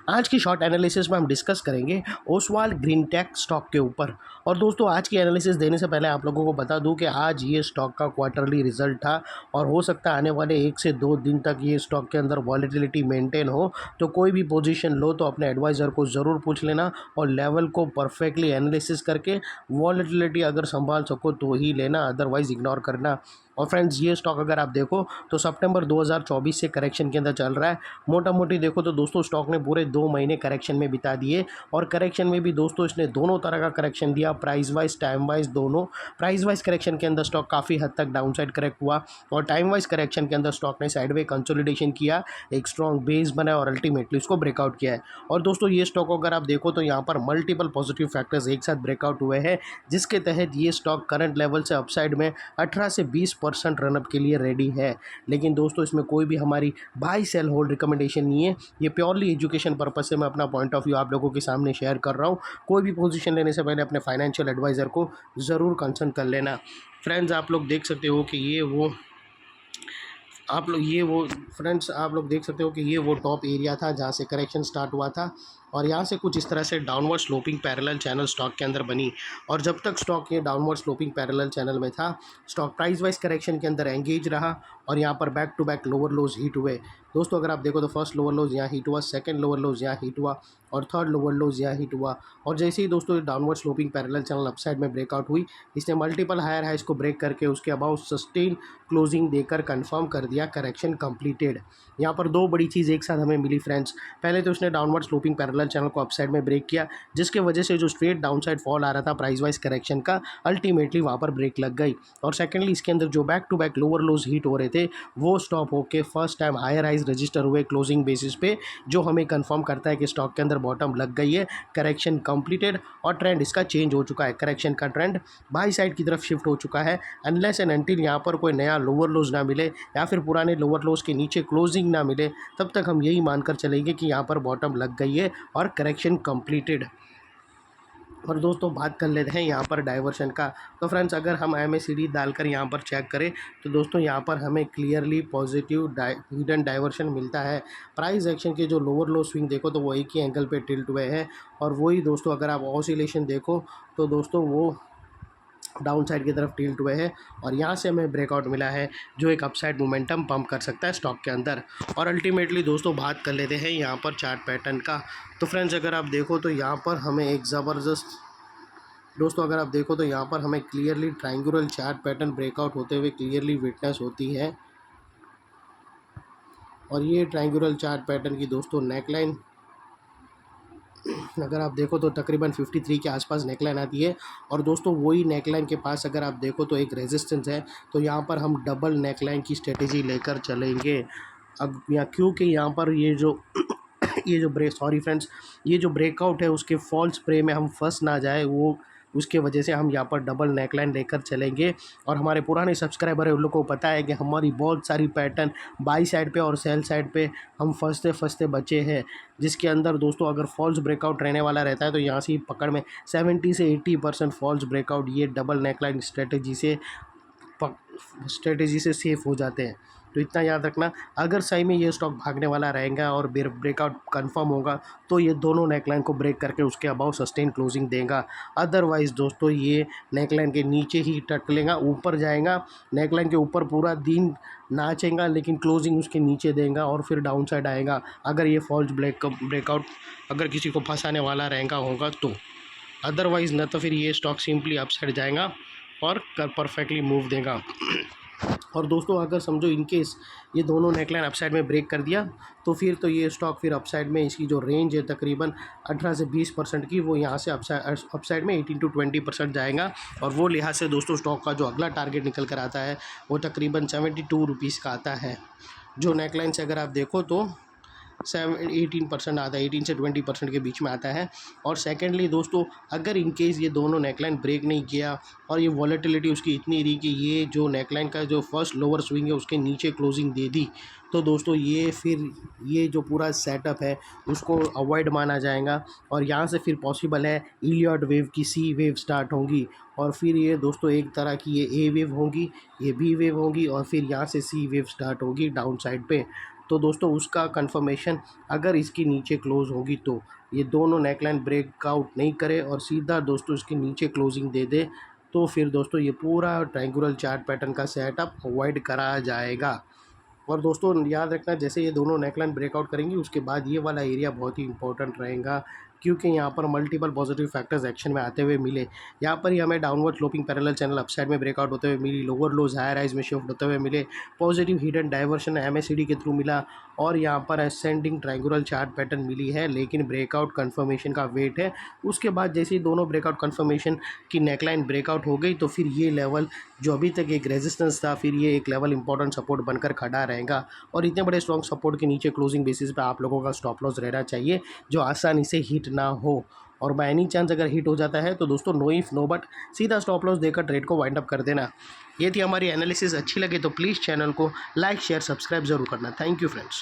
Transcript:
आज की short analysis में हम डिस्कस करेंगे ओसवाल ग्रीन टेक स्टॉक के ऊपर। और दोस्तों आज की एनालिसिस देने से पहले आप लोगों को बता दूं कि आज ये स्टॉक का क्वार्टरली रिजल्ट था और हो सकता है आने वाले 1 से 2 दिन तक ये स्टॉक के अंदर वॉलेटिलिटी मेंटेन हो। तो कोई भी पोजीशन लो तो अपने एडवाइज़र को ज़रूर पूछ लेना और लेवल को परफेक्टली एनालिसिस करके वॉलेटिलिटी अगर संभाल सको तो ही लेना, अदरवाइज़ इग्नोर करना। और फ्रेंड्स ये स्टॉक अगर आप देखो तो सितंबर 2024 से करेक्शन के अंदर चल रहा है। मोटा मोटी देखो तो दोस्तों स्टॉक ने पूरे 2 महीने करेक्शन में बिता दिए और करेक्शन में भी दोस्तों इसने दोनों तरह का करेक्शन दिया, प्राइस वाइज टाइम वाइज दोनों। प्राइस वाइज करेक्शन के अंदर स्टॉक काफ़ी हद तक डाउन साइड करेक्ट हुआ और टाइम वाइज करेक्शन के अंदर स्टॉक ने साइडवे कंसोलिडेशन किया, एक स्ट्रॉन्ग बेस बनाया और अल्टीमेटली उसको ब्रेकआउट किया है। और दोस्तों ये स्टॉक को अगर आप देखो तो यहाँ पर मल्टीपल पॉजिटिव फैक्टर्स एक साथ ब्रेकआउट हुए हैं, जिसके तहत ये स्टॉक करंट लेवल से अपसाइड में 18 से 20% रनअप के लिए रेडी है। लेकिन दोस्तों इसमें कोई भी हमारी बाई सेल होल्ड रिकमेंडेशन नहीं है, ये प्योरली एजुकेशन पर्पस से मैं अपना पॉइंट ऑफ व्यू आप लोगों के सामने शेयर कर रहा हूँ। कोई भी पोजीशन लेने से पहले अपने फाइनेंशियल एडवाइज़र को ज़रूर कंसल्ट कर लेना। फ्रेंड्स आप लोग देख सकते हो कि आप लोग देख सकते हो कि ये वो टॉप एरिया था जहाँ से करेक्शन स्टार्ट हुआ था और यहाँ से कुछ इस तरह से downward sloping parallel channel stock के अंदर बनी। और जब तक स्टॉक ये डाउनवर्ड स्लोपिंग पैरेलल चैनल में था, स्टॉक प्राइस वाइज करेक्शन के अंदर एंगेज रहा और यहाँ पर back to back lower lows hit हुए। दोस्तों अगर आप देखो तो फर्स्ट लोअर लोज यहाँ हिट हुआ, सेकंड लोअर लोज यहाँ हिट हुआ और थर्ड लोअर लोज यहाँ हिट हुआ। और जैसे ही दोस्तों downward sloping parallel channel upside में ब्रेकआउट हुई, इसने मल्टीपल हायर हाइज को ब्रेक करके उसके अबाउट सस्टेन क्लोजिंग देकर कंफर्म कर दिया करेक्शन कंप्लीटेड। यहाँ पर दो बड़ी चीज़ एक साथ हमें मिली फ्रेंड्स। पहले तो उसने डाउनवर्ड स्लोपिंग पैरेलल चैनल को अपसाइड में ब्रेक किया, जिसके वजह से जो स्ट्रेट डाउनसाइड फॉल आ रहा था प्राइस वाइज करेक्शन का, अल्टीमेटली वहाँ पर ब्रेक लग गई। और सेकेंडली इसके अंदर जो back to back lower lows hit हो रहे थे वो स्टॉप होके first time higher highs register हुए क्लोजिंग बेसिस पे, जो हमें कंफर्म करता है कि स्टॉक के अंदर बॉटम लग गई है, करेक्शन कंप्लीटेड और ट्रेंड इसका चेंज हो चुका है। करेक्शन का ट्रेंड बाई साइड की तरफ शिफ्ट हो चुका है। अनलेस एंड अनटिल यहाँ पर कोई नया लोअर लोज ना मिले या फिर पुराने लोअर लोज के नीचे क्लोजिंग ना मिले, तब तक हम यही मानकर चलेंगे कि यहाँ पर बॉटम लग गई है और करेक्शन कंप्लीटेड। और दोस्तों बात कर लेते हैं यहाँ पर डाइवर्शन का। तो फ्रेंड्स अगर हम MACD डालकर यहाँ पर चेक करें तो दोस्तों यहाँ पर हमें क्लियरली पॉजिटिव हिडन डाइवर्शन मिलता है। प्राइस एक्शन के जो लोअर लो स्विंग देखो तो वो एक ही एंगल पे टिल्ट हुए हैं और वही दोस्तों अगर आप ऑसिलेशन देखो तो दोस्तों वो डाउन साइड की तरफ टिल्ट हुए हैं और यहाँ से हमें ब्रेकआउट मिला है जो एक अपसाइड मोमेंटम पंप कर सकता है स्टॉक के अंदर। और अल्टीमेटली दोस्तों बात कर लेते हैं यहाँ पर चार्ट पैटर्न का। तो फ्रेंड्स अगर आप देखो तो यहाँ पर हमें एक ज़बरदस्त अगर आप देखो तो यहाँ पर हमें clearly triangular chart pattern breakout होते हुए क्लियरली विटनेस होती है। और ये ट्रायंगुलर चार्ट पैटर्न की दोस्तों नेकलाइन अगर आप देखो तो तकरीबन 53 के आसपास नेकलाइन आती है। और दोस्तों वही नेकलाइन के पास अगर आप देखो तो एक रेजिस्टेंस है, तो यहाँ पर हम डबल नेकलाइन की स्ट्रेटेजी लेकर चलेंगे। अब यहाँ क्योंकि यहाँ पर ये जो ये जो ब्रेकआउट है उसके फॉल्स प्रे में हम फंस ना जाए, वो उसके वजह से हम यहाँ पर डबल नेकलाइन लेकर चलेंगे। और हमारे पुराने सब्सक्राइबर है उन लोगों को पता है कि हमारी बहुत सारी पैटर्न बाई साइड पे और सेल साइड पे हम फंसते बचे हैं, जिसके अंदर दोस्तों अगर फॉल्स ब्रेकआउट रहने वाला रहता है तो यहाँ से पकड़ में 70 से 80% फॉल्स ब्रेकआउट ये डबल नेकलाइन स्ट्रेटेजी से सेफ हो जाते हैं। तो इतना याद रखना, अगर सही में ये स्टॉक भागने वाला रहेगा और ब्रेकआउट कंफर्म होगा तो ये दोनों नेकलाइन को ब्रेक करके उसके अबाउ सस्टेन क्लोजिंग देगा। अदरवाइज़ दोस्तों ये नेकलाइन के नीचे ही टकलेगा, ऊपर जाएगा, नेकलाइन के ऊपर पूरा दिन नाचेगा लेकिन क्लोजिंग उसके नीचे देगा और फिर डाउन साइड आएगा अगर ये फॉल्स ब्रेकआउट अगर किसी को फंसाने वाला रहेगा होगा तो। अदरवाइज़ न तो फिर ये स्टॉक सिंपली अपसाइड जाएगा और परफेक्टली मूव देगा। और दोस्तों अगर समझो इनकेस ये दोनों नेकलाइन अपसाइड में ब्रेक कर दिया तो फिर तो ये स्टॉक फिर अपसाइड में इसकी जो रेंज है तकरीबन 18 से 20% की, वो यहाँ से अपसाइड में 18 to 20% जाएगा। और वो लिहाज से दोस्तों स्टॉक का जो अगला टारगेट निकल कर आता है वो तकरीबन 72 रुपीज़ का आता है, जो नेकलाइन से अगर आप देखो तो 18% आता है, 18 से 20% के बीच में आता है। और सेकेंडली दोस्तों अगर इनकेस ये दोनों नेकलाइन ब्रेक नहीं किया और ये वॉलेटिलिटी उसकी इतनी रही कि ये जो नेकलाइन का जो फर्स्ट लोअर स्विंग है उसके नीचे क्लोजिंग दे दी, तो दोस्तों ये जो पूरा सेटअप है उसको अवॉइड माना जाएगा। और यहाँ से फिर पॉसिबल है इलियट वेव की सी वेव स्टार्ट होगी और फिर ये दोस्तों एक तरह की ये ए वेव होगी, ये बी वेव होगी और फिर यहाँ से सी वेव स्टार्ट होगी डाउन साइड पे। तो दोस्तों उसका कंफर्मेशन अगर इसके नीचे क्लोज़ होगी तो ये दोनों नेकलाइन ब्रेकआउट नहीं करे और सीधा दोस्तों इसके नीचे क्लोजिंग दे दे, तो फिर दोस्तों ये पूरा ट्रायंगुलर चार्ट पैटर्न का सेटअप अवॉइड करा जाएगा। और दोस्तों याद रखना, जैसे ये दोनों नेकलाइन ब्रेकआउट करेंगी उसके बाद ये वाला एरिया बहुत ही इंपॉर्टेंट रहेगा, क्योंकि यहाँ पर मल्टीपल पॉजिटिव फैक्टर्स एक्शन में आते हुए मिले। यहाँ पर ही हमें downward sloping parallel channel upside में ब्रेकआउट होते हुए मिली, लोअर लोज हायर हाइज में शिफ्ट होते हुए मिले, पॉजिटिव हिडन डाइवर्शन एमएससीडी के थ्रू मिला, और यहाँ पर असेंडिंग ट्रायंगुलर चार्ट पैटर्न मिली है, लेकिन ब्रेकआउट कंफर्मेशन का वेट है। उसके बाद जैसे ही दोनों ब्रेकआउट कंफर्मेशन की नेकलाइन ब्रेकआउट हो गई तो फिर ये लेवल जो अभी तक एक रेजिस्टेंस था, फिर ये एक लेवल इंपॉर्टेंट सपोर्ट बनकर खड़ा रहेगा। और इतने बड़े स्ट्रॉन्ग सपोर्ट के नीचे क्लोजिंग बेसिस पे आप लोगों का स्टॉप लॉस रहना चाहिए, जो आसानी से हिट ना हो। और बाय एनी चांस अगर हिट हो जाता है तो दोस्तों नो इफ नो बट सीधा स्टॉप लॉस देकर ट्रेड को वाइंड अप कर देना। ये थी हमारी एनालिसिस। अच्छी लगे तो प्लीज़ चैनल को लाइक शेयर सब्सक्राइब ज़रूर करना। Thank you friends.